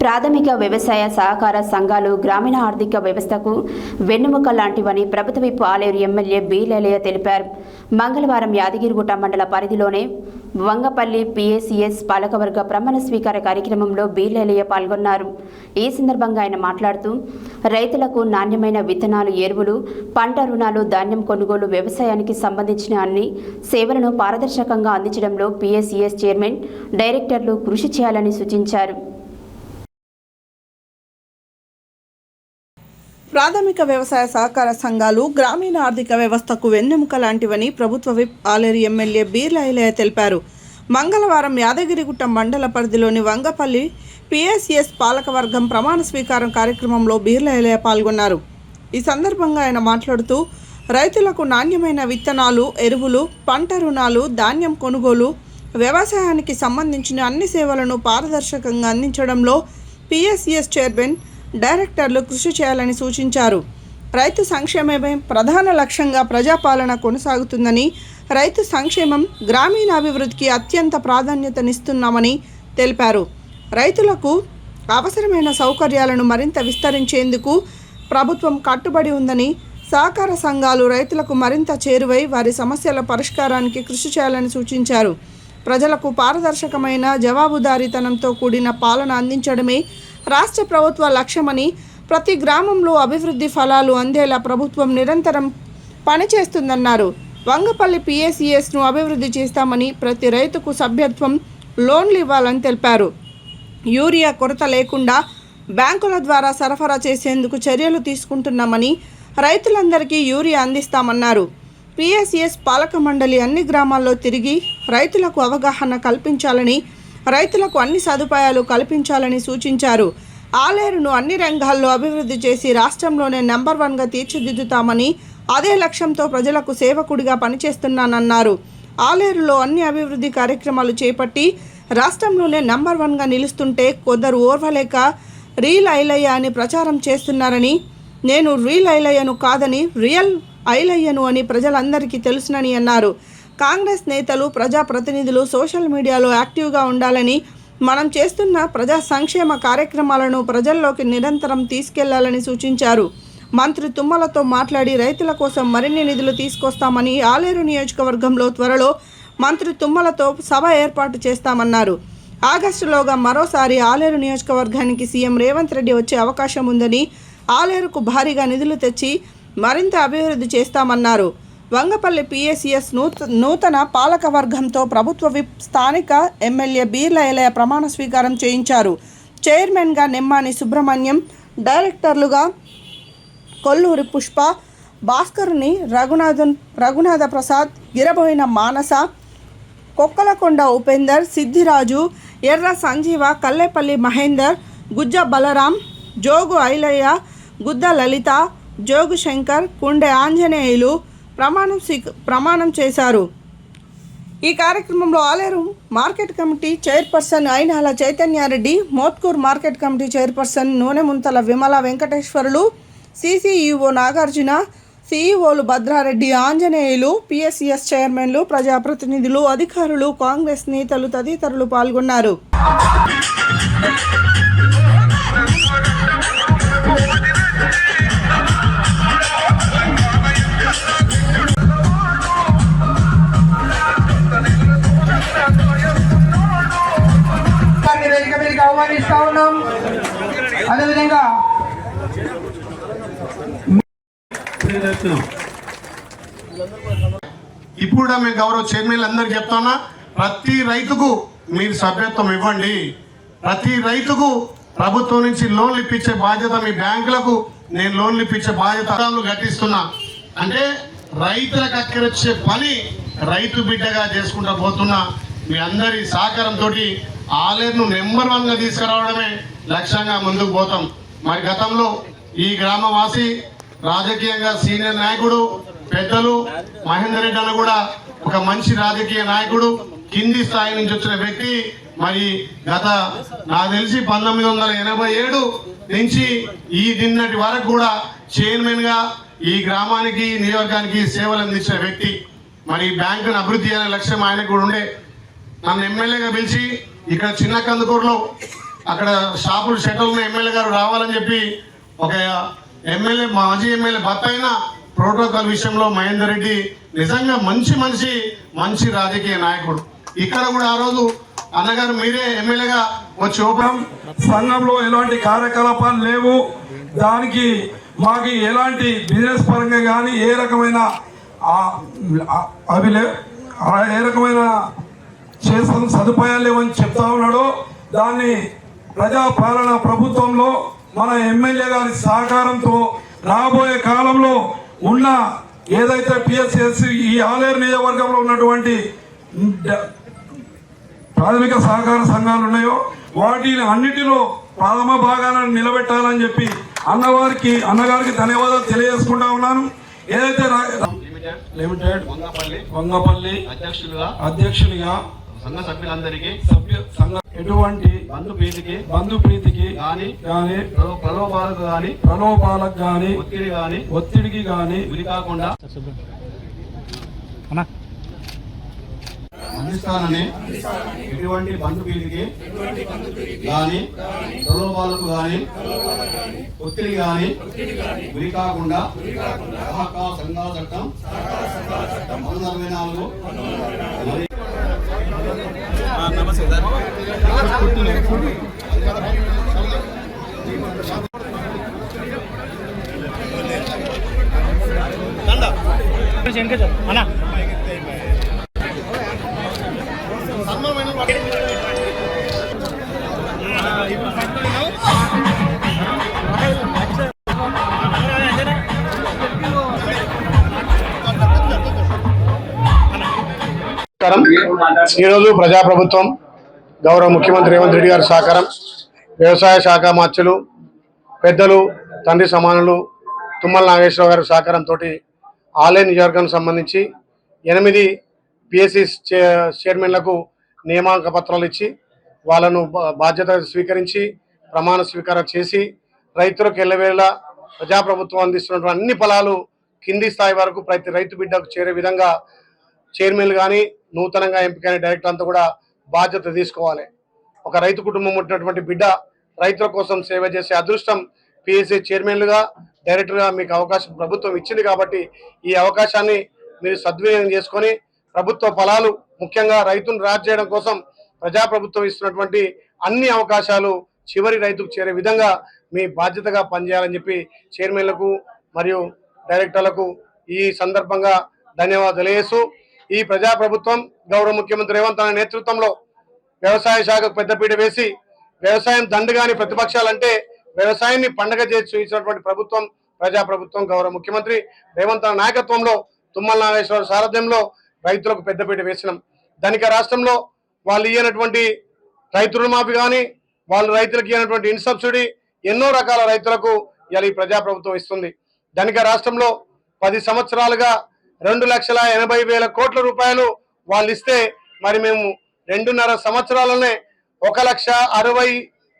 ప్రాథమిక వ్యవసాయ సహకార సంఘాలు గ్రామీణ ఆర్థిక వ్యవస్థకు వెన్నెముక లాంటివని ప్రభుత్వ విప్ ఆలేరు ఎమ్మెల్యే బి లేలయ్య తెలిపారు. మంగళవారం యాదగిరిగుట్ట మండల పరిధిలోనే వంగపల్లి పిఎసిఎస్ పాలకవర్గ ప్రమాణ స్వీకార కార్యక్రమంలో బి లేలయ్య పాల్గొన్నారు. ఈ సందర్భంగా ఆయన మాట్లాడుతూ రైతులకు నాణ్యమైన విత్తనాలు, ఎరువులు, పంట రుణాలు, ధాన్యం కొనుగోలు, వ్యవసాయానికి సంబంధించిన అన్ని సేవలను పారదర్శకంగా అందించడంలో పిఎసిఎస్ చైర్మన్, డైరెక్టర్లు కృషి చేయాలని సూచించారు. ప్రాథమిక వ్యవసాయ సహకార సంఘాలు గ్రామీణ ఆర్థిక వ్యవస్థకు వెన్నెముక లాంటివని ప్రభుత్వ విప్ ఆలేరు ఎమ్మెల్యే బి లేలయ్య తెలిపారు. మంగళవారం యాదగిరిగుట్ట మండల పరిధిలోని వంగపల్లి పిఎసిఎస్ పాలకవర్గం ప్రమాణ స్వీకారం కార్యక్రమంలో బి లేలయ్య పాల్గొన్నారు. ఈ సందర్భంగా ఆయన మాట్లాడుతూ రైతులకు నాణ్యమైన విత్తనాలు, ఎరువులు, పంట రుణాలు, ధాన్యం కొనుగోలు, వ్యవసాయానికి సంబంధించిన అన్ని సేవలను పారదర్శకంగా అందించడంలో పిఎసిఎస్ చైర్మన్, డైరెక్టర్లు కృషి చేయాలని సూచించారు. రైతు సంక్షేమమే ప్రధాన లక్ష్యంగా ప్రజాపాలన కొనసాగుతుందని, రైతు సంక్షేమం, గ్రామీణాభివృద్ధికి అత్యంత ప్రాధాన్యతనిస్తున్నామని తెలిపారు. రైతులకు అవసరమైన సౌకర్యాలను మరింత విస్తరించేందుకు ప్రభుత్వం కట్టుబడి ఉందని, సహకార సంఘాలు రైతులకు మరింత చేరువై వారి సమస్యల పరిష్కారానికి కృషి చేయాలని సూచించారు. ప్రజలకు పారదర్శకమైన, జవాబుదారీతనంతో కూడిన పాలన అందించడమే రాష్ట్ర ప్రభుత్వ లక్ష్యమని, ప్రతి గ్రామంలో అభివృద్ధి ఫలాలు అందేలా ప్రభుత్వం నిరంతరం పనిచేస్తుందన్నారు. వంగపల్లి పిఎసిఎస్ను అభివృద్ధి చేస్తామని, ప్రతి రైతుకు సభ్యత్వం, లోన్లు ఇవ్వాలని తెలిపారు. యూరియా కొరత లేకుండా బ్యాంకుల ద్వారా సరఫరా చేసేందుకు చర్యలు తీసుకుంటున్నామని, రైతులందరికీ యూరియా అందిస్తామన్నారు. పిఎసిఎస్ పాలక మండలి అన్ని గ్రామాల్లో తిరిగి రైతులకు అవగాహన కల్పించాలని, రైతులకు అన్ని సదుపాయాలు కల్పించాలని సూచించారు. ఆలేరును అన్ని రంగాల్లో అభివృద్ధి చేసి రాష్ట్రంలోనే నెంబర్ 1గా తీర్చిదిద్దుతామని, అదే లక్ష్యంతో ప్రజలకు సేవకుడిగా పనిచేస్తున్నానన్నారు. ఆలేరులో అన్ని అభివృద్ధి కార్యక్రమాలు చేపట్టి రాష్ట్రంలోనే నెంబర్ 1గా నిలుస్తుంటే కొందరు ఓర్వలేక రీల్ ఐలయ్య అని ప్రచారం చేస్తున్నారని, నేను రీల్ ఐలయ్యను కాదని రియల్ ఐలయ్యను అని ప్రజలందరికీ తెలుసునని అన్నారు. కాంగ్రెస్ నేతలు, ప్రజాప్రతినిధులు సోషల్ మీడియాలో యాక్టివ్గా ఉండాలని, మనం చేస్తున్న ప్రజా సంక్షేమ కార్యక్రమాలను ప్రజల్లోకి నిరంతరం తీసుకెళ్లాలని సూచించారు. మంత్రి తుమ్మలతో మాట్లాడి రైతుల కోసం మరిన్ని నిధులు తీసుకొస్తామని, ఆలేరు నియోజకవర్గంలో త్వరలో మంత్రి తుమ్మలతో సభ ఏర్పాటు చేస్తామన్నారు. ఆగస్టులోగా మరోసారి ఆలేరు నియోజకవర్గానికి సీఎం రేవంత్ రెడ్డి వచ్చే అవకాశం ఉందని, ఆలేరుకు భారీగా నిధులు తెచ్చి మరింత అభివృద్ధి చేస్తామన్నారు. వంగపల్లి పిఎసిఎస్ నూతన పాలక వర్గంతో ప్రభుత్వ విప్ స్థానిక ఎమ్మెల్యే బి లేలయ్య ప్రమాణ స్వీకారం చేయించారు. చైర్మన్గా నెమ్మాని సుబ్రహ్మణ్యం, డైరెక్టర్లుగా కొల్లూరి పుష్ప, భాస్కరుని రఘునాథ ప్రసాద్, గిరబోయిన మానస, కొక్కలకొండ ఉపేందర్, సిద్ధిరాజు, ఎర్ర సంజీవ, కల్లేపల్లి మహేందర్, గుజ్జ బలరాం, జోగు ఐలయ్య, గుద్ద లలిత, జోగు శంకర్, కుండె ఆంజనేయులు ప్రమాణం చేశారు. ఈ కార్యక్రమంలో Aleru market committee chairperson Ayinala Chaitanya Reddy, Mothkur market committee chairperson Nunemunthala Vimala Venkateshwarlu, CCEO Nagarjuna, సిఈఓలు భద్రారెడ్డి, ఆంజనేయులు, పిఎసిఎస్ చైర్మన్లు, ప్రజాప్రతినిధులు, అధికారులు, కాంగ్రెస్ నేతలు తదితరులు పాల్గొన్నారు. ఆహ్వానిస్తా ఉన్నాం. అదేవిధంగా ఇప్పుడు మేము గౌరవ చైర్మన్లు అందరికి చెప్తున్నా, ప్రతి రైతుకు మీరు సభ్యత్వం ఇవ్వండి. ప్రతి రైతుకు ప్రభుత్వం నుంచి లోన్లు ఇప్పించే బాధ్యత, మీ బ్యాంకులకు నేను లోన్లు ఇప్పించే బాధ్యత గట్టిస్తున్నా. అంటే రైతులకు అక్కరొచ్చే పని రైతు బిడ్డగా చేసుకుంటూ పోతున్నా. మీ అందరి సహకారంతో ఆలేరును నెంబర్ 1గా తీసుకురావడమే లక్ష్యంగా ముందుకు పోతాం. మరి గతంలో ఈ గ్రామవాసి, రాజకీయంగా సీనియర్ నాయకుడు, పెద్దలు మహేందర్ రెడ్డి అన్న కూడా ఒక మంచి రాజకీయ నాయకుడు, కింది స్థాయి నుంచి వచ్చిన వ్యక్తి. మరి నాకు తెలిసి 1987 నుంచి ఈ నిన్నటి వరకు కూడా చైర్మన్గా ఈ గ్రామానికి, నియోజకవర్గానికి సేవలు అందించిన వ్యక్తి. మరి బ్యాంకును అభివృద్ధి చేయాలనే లక్ష్యం ఆయనకు కూడా ఉండే. నన్ను ఎమ్మెల్యేగా పిలిచి ఇక్కడ చిన్న కందుకూరులో అక్కడ షాపులు షట్టర్లను ఎమ్మెల్యే గారు రావాలని చెప్పి ఒక ఎమ్మెల్యే మాజీ ఎమ్మెల్యే బత్తైన ప్రోటోకాల్ విషయంలో మహేందర్ రెడ్డి నిజంగా మంచి మనిషి, మంచి రాజకీయ నాయకుడు. ఇక్కడ కూడా ఆ రోజు అన్నగారు మీరే ఎమ్మెల్యేగా వచ్చి సంఘంలో ఎలాంటి కార్యకలాపాలు లేవు. దానికి మాకు ఎలాంటి బిజినెస్ పరంగా కానీ ఏ రకమైన ఏ రకమైన చేసిన సదుపాయాలు లేవని చెప్తా ఉన్నాడు. దాన్ని ప్రజాపాలన ప్రభుత్వంలో మన ఎమ్మెల్యే గారి సహకారంతో రాబోయే కాలంలో ఉన్న ఏదైతే పిఎస్ఎస్ ఈ ఆలేరు నియోజకవర్గంలో ఉన్నటువంటి ప్రాథమిక సహకార సంఘాలు ఉన్నాయో వాటిని అన్నిటిలో ప్రథమ భాగాలను నిలబెట్టాలని చెప్పి అన్నగారికి ధన్యవాదాలు తెలియజేసుకుంటా ఉన్నాను. ఏదైతే లిమిటెడ్ వంగపల్లి అధ్యక్షునిగా సంఘ సభ్యులందరికీ ఎటువంటి బంధు ప్రీతికి గాని ప్రలోభాలకు గాని ఒత్తిడికి గాని గురి కాకుండా అందిస్తానని ఎటువంటి బంధు ప్రీతికి గాని ప్రలోభాలకు గాని ఒత్తిడి గాని గురి కాకుండా సహకార సంఘాల చట్టం 1944 ఈరోజు ప్రజాప్రభుత్వం గౌరవ ముఖ్యమంత్రి రేవంత్ రెడ్డి గారి సహకారం, వ్యవసాయ శాఖ మార్చులు పెద్దలు తండ్రి సమానులు తుమ్మల నాగేశ్వరరావు గారి సహకారంతో ఆలయ నియోజకవర్గానికి సంబంధించి 8 పిఎస్సి చైర్మన్లకు నియామక పత్రాలు ఇచ్చి వాళ్ళను బాధ్యత స్వీకరించి ప్రమాణ స్వీకారం చేసి రైతులకు ఎల్లవేళ ప్రజాప్రభుత్వం అందిస్తున్నటువంటి అన్ని ఫలాలు కింది స్థాయి వరకు ప్రతి రైతు బిడ్డకు చేరే విధంగా చైర్మన్లు కానీ నూతనంగా ఎంపికైన డైరెక్టర్ అంతా కూడా బాధ్యత తీసుకోవాలి. ఒక రైతు కుటుంబం ఉంటున్నటువంటి బిడ్డ రైతుల కోసం సేవ చేసే అదృష్టం పిఎస్సి చైర్మన్లుగా డైరెక్టర్గా మీకు అవకాశం ప్రభుత్వం ఇచ్చింది. కాబట్టి ఈ అవకాశాన్ని మీరు సద్వినియోగం చేసుకొని ప్రభుత్వ ఫలాలు ముఖ్యంగా రైతును రాజు చేయడం కోసం ప్రజాప్రభుత్వం ఇస్తున్నటువంటి అన్ని అవకాశాలు చివరి రైతుకు చేరే విధంగా మీ బాధ్యతగా పనిచేయాలని చెప్పి చైర్మన్లకు మరియు డైరెక్టర్లకు ఈ సందర్భంగా ధన్యవాదాలు తెలియజేస్తూ ఈ ప్రజాప్రభుత్వం గౌరవ ముఖ్యమంత్రి రేవంత్ అన్న నేతృత్వంలో వ్యవసాయ శాఖకు పెద్దపీట వేసి వ్యవసాయం దండుగాని ప్రతిపక్షాలంటే వ్యవసాయాన్ని పండగ చేసి చూపించినటువంటి ప్రభుత్వం ప్రజాప్రభుత్వం గౌరవ ముఖ్యమంత్రి రేవంత్ అన్న నాయకత్వంలో తుమ్మల నాగేశ్వర సారథ్యంలో రైతులకు పెద్దపీట వేసినాం. ధనిక రాష్ట్రంలో వాళ్ళు ఇయ్యనటువంటి రైతు రుణమాఫీ కానీ వాళ్ళు రైతులకు ఇయ్యనటువంటి ఇన్ సబ్సిడీ ఎన్నో రకాల రైతులకు ఇలా ఈ ప్రజాప్రభుత్వం ఇస్తుంది. ధనిక రాష్ట్రంలో 10 సంవత్సరాలుగా 2,80,000 కోట్ల రూపాయలు వాళ్ళు ఇస్తే మరి మేము 2.5 సంవత్సరాలనే 1,60,60